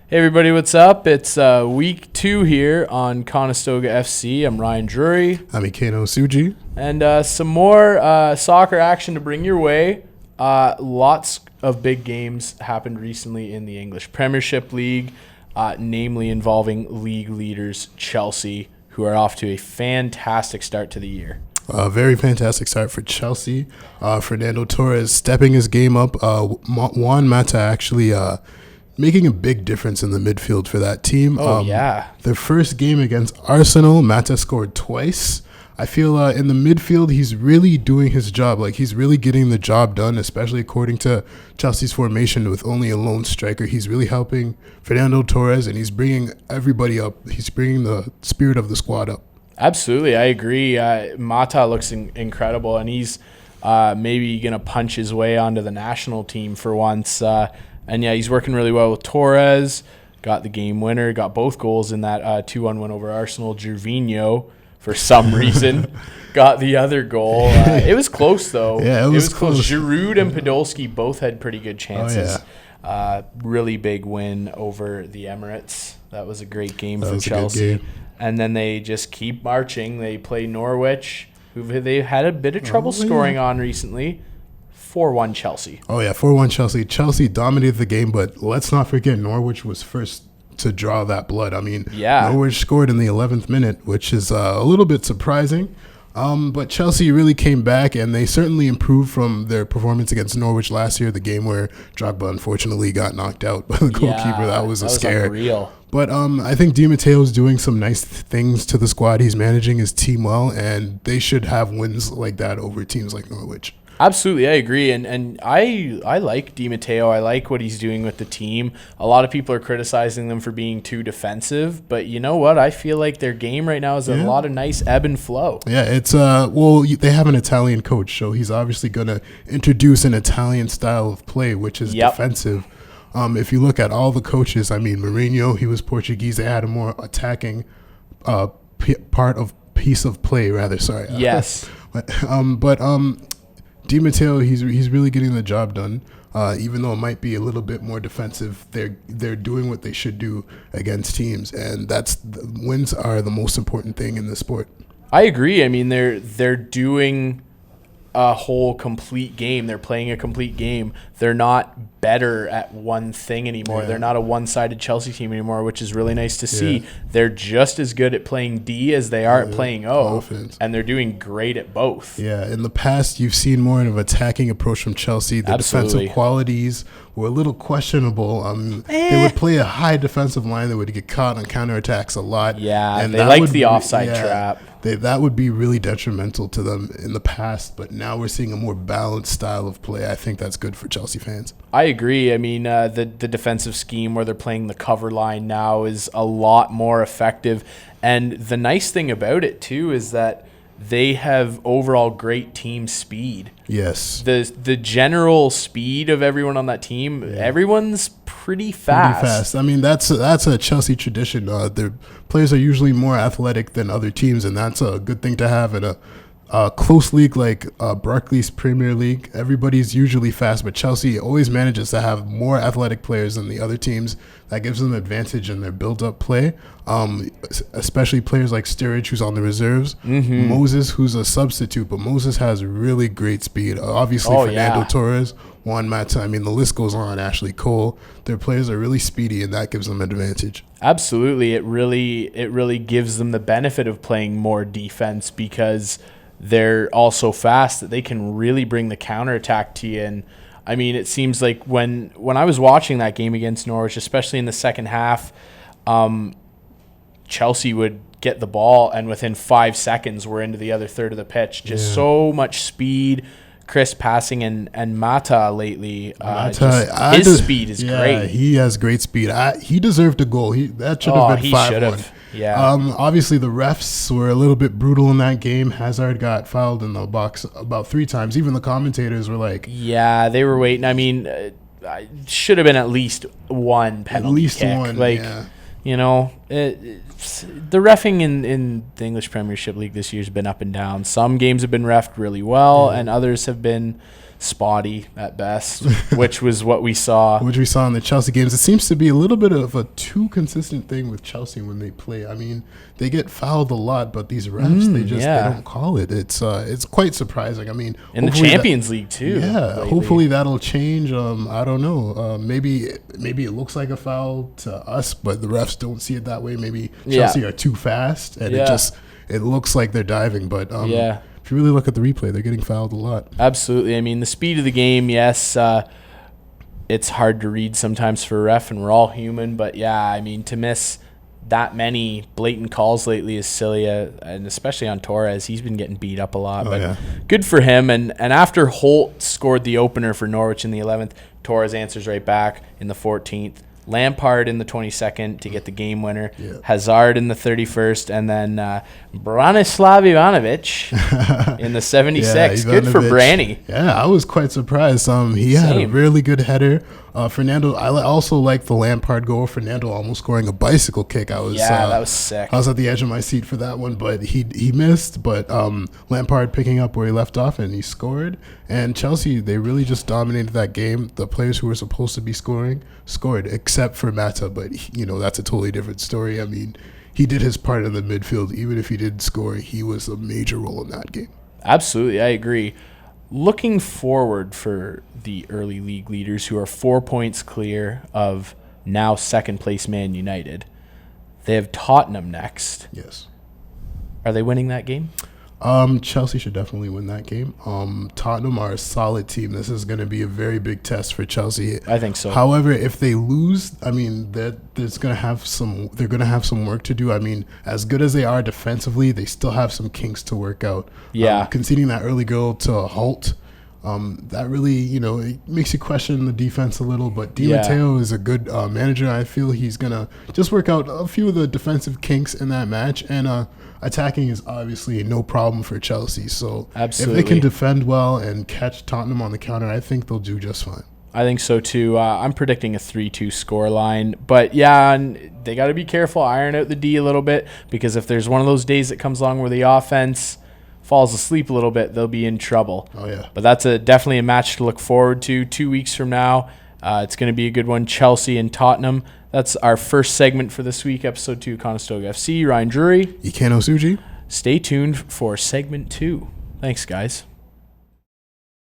Hey everybody, what's up? It's week 2 here on Conestoga FC. I'm Ryan Drury. I'm Ikenna Suji. And some more soccer action to bring your way. Lots of big games happened recently in the English Premiership League, namely involving league leaders Chelsea, who are off to a fantastic start to the year. Very fantastic start for Chelsea. Fernando Torres stepping his game up. Juan Mata actually making a big difference in the midfield for that team. Their first game against Arsenal, Mata scored twice. I feel in the midfield, he's really doing his job. Like, he's really getting the job done, especially according to Chelsea's formation with only a lone striker. He's really helping Fernando Torres, and he's bringing everybody up. He's bringing the spirit of the squad up. Absolutely, I agree. Mata looks incredible, and he's maybe going to punch his way onto the national team for once. And yeah, he's working really well with Torres. Got the game winner, got both goals in that 2-1 win over Arsenal. Gervinho, for some reason, got the other goal. It was close, though. Yeah, it was close. Giroud and Podolski both had pretty good chances. Really big win over the Emirates. That was a great game for Chelsea. And then they just keep marching. They play Norwich, who they had a bit of trouble scoring on recently. 4-1 Chelsea. 4-1 Chelsea. Chelsea dominated the game, but let's not forget Norwich was first to draw that blood. I mean, Norwich scored in the 11th minute, which is a little bit surprising. But Chelsea really came back, and they certainly improved from their performance against Norwich last year, the game where Drogba unfortunately got knocked out by the goalkeeper. That was a scare. Unreal. But I think Di Matteo is doing some nice things to the squad. He's managing his team well, and they should have wins like that over teams like Norwich. Absolutely, I agree, and I like Di Matteo. I like what he's doing with the team. A lot of people are criticizing them for being too defensive, but you know what? I feel like their game right now is a lot of nice ebb and flow. Yeah, it's they have an Italian coach, so he's obviously going to introduce an Italian style of play, which is defensive. If you look at all the coaches, I mean, Mourinho, he was Portuguese. They had a more attacking piece of play, rather. Sorry. Yes. but Di Matteo, he's really getting the job done. Even though it might be a little bit more defensive, they're doing what they should do against teams, and wins are the most important thing in the sport. I agree. I mean, they're doing a whole complete game. They're playing a complete game. They're not better at one thing anymore. They're not a one-sided Chelsea team anymore, which is really nice to see. They're just as good at playing D as they are at playing O, offense. And they're doing great at both. Yeah, in the past, you've seen more of an attacking approach from Chelsea. The defensive qualities were a little questionable. They would play a high defensive line that would get caught on counterattacks a lot. Yeah, and they like the offside trap. That would be really detrimental to them in the past, but now we're seeing a more balanced style of play. I think that's good for Chelsea fans. I agree. I mean, the defensive scheme where they're playing the cover line now is a lot more effective. And the nice thing about it, too, is that they have overall great team speed. Yes. The general speed of everyone on that team, everyone's pretty fast. I mean, that's a Chelsea tradition. Their players are usually more athletic than other teams, and that's a good thing to have in a close league like Barclays Premier League. Everybody's usually fast, but Chelsea always manages to have more athletic players than the other teams. That gives them an advantage in their build-up play, especially players like Sturridge, who's on the reserves, Moses, who's a substitute, but Moses has really great speed. Obviously, Fernando Torres, Juan Mata, I mean, the list goes on, Ashley Cole. Their players are really speedy, and that gives them an advantage. Absolutely. It really gives them the benefit of playing more defense because they're all so fast that they can really bring the counterattack to you. And I mean, it seems like when I was watching that game against Norwich, especially in the second half, Chelsea would get the ball, and within 5 seconds, we're into the other third of the pitch. Just so much speed, crisp passing, and Mata lately, his speed is great. He has great speed. He deserved a goal. That should have been 5-1. Yeah. Obviously, the refs were a little bit brutal in that game. Hazard got fouled in the box about 3 times. Even the commentators were like, yeah, they were waiting. I mean, should have been at least one penalty kick. At least one, yeah. You know, the reffing in the English Premiership League this year has been up and down. Some games have been reffed really well, and others have been spotty at best, which was what we saw. Which we saw in the Chelsea games. It seems to be a little bit of a too consistent thing with Chelsea when they play. I mean, they get fouled a lot, but these refs, they don't call it. It's quite surprising. I mean, in the Champions League too. Yeah, lately. Hopefully that'll change. I don't know. Maybe it looks like a foul to us, but the refs don't see it that way. Maybe Chelsea are too fast, and it looks like they're diving. But if you really look at the replay, they're getting fouled a lot. Absolutely. I mean, the speed of the game, yes, it's hard to read sometimes for a ref, and we're all human. But, yeah, I mean, to miss that many blatant calls lately is silly, and especially on Torres. He's been getting beat up a lot. Good for him. And after Holt scored the opener for Norwich in the 11th, Torres answers right back in the 14th. Lampard in the 22nd to get the game winner. Yeah. Hazard in the 31st, and then Branislav Ivanovic in the 76th. Good for Branny. Yeah, I was quite surprised. He had a really good header. Fernando, I also like the Lampard goal. Fernando almost scoring a bicycle kick. That was sick. I was at the edge of my seat for that one, but he missed. But Lampard picking up where he left off, and he scored. And Chelsea, they really just dominated that game. The players who were supposed to be scored, except for Mata. But that's a totally different story. I mean, he did his part in the midfield. Even if he didn't score, he was a major role in that game. Absolutely, I agree. Looking forward for the early league leaders who are 4 points clear of now second place Man United. They have Tottenham next. Yes. Are they winning that game? Chelsea should definitely win that game. Tottenham are a solid team. This is going to be a very big test for Chelsea. I think so. However, if they lose, I mean, they're going to have some work to do. I mean, as good as they are defensively, they still have some kinks to work out. Yeah. Conceding that early goal to Holt, that really, it makes you question the defense a little. But Di Matteo is a good manager. I feel he's going to just work out a few of the defensive kinks in that match. And attacking is obviously no problem for Chelsea. So absolutely, if they can defend well and catch Tottenham on the counter, I think they'll do just fine. I think so too. I'm predicting a 3-2 scoreline. But yeah, and they got to be careful, iron out the D a little bit, because if there's one of those days that comes along where the offense falls asleep a little bit, they'll be in trouble. Oh, yeah. But that's definitely a match to look forward to 2 weeks from now. It's going to be a good one, Chelsea and Tottenham. That's our first segment for this week, episode 2, Conestoga FC. Ryan Drury. Ikenna and Ryan. Stay tuned for segment 2. Thanks, guys.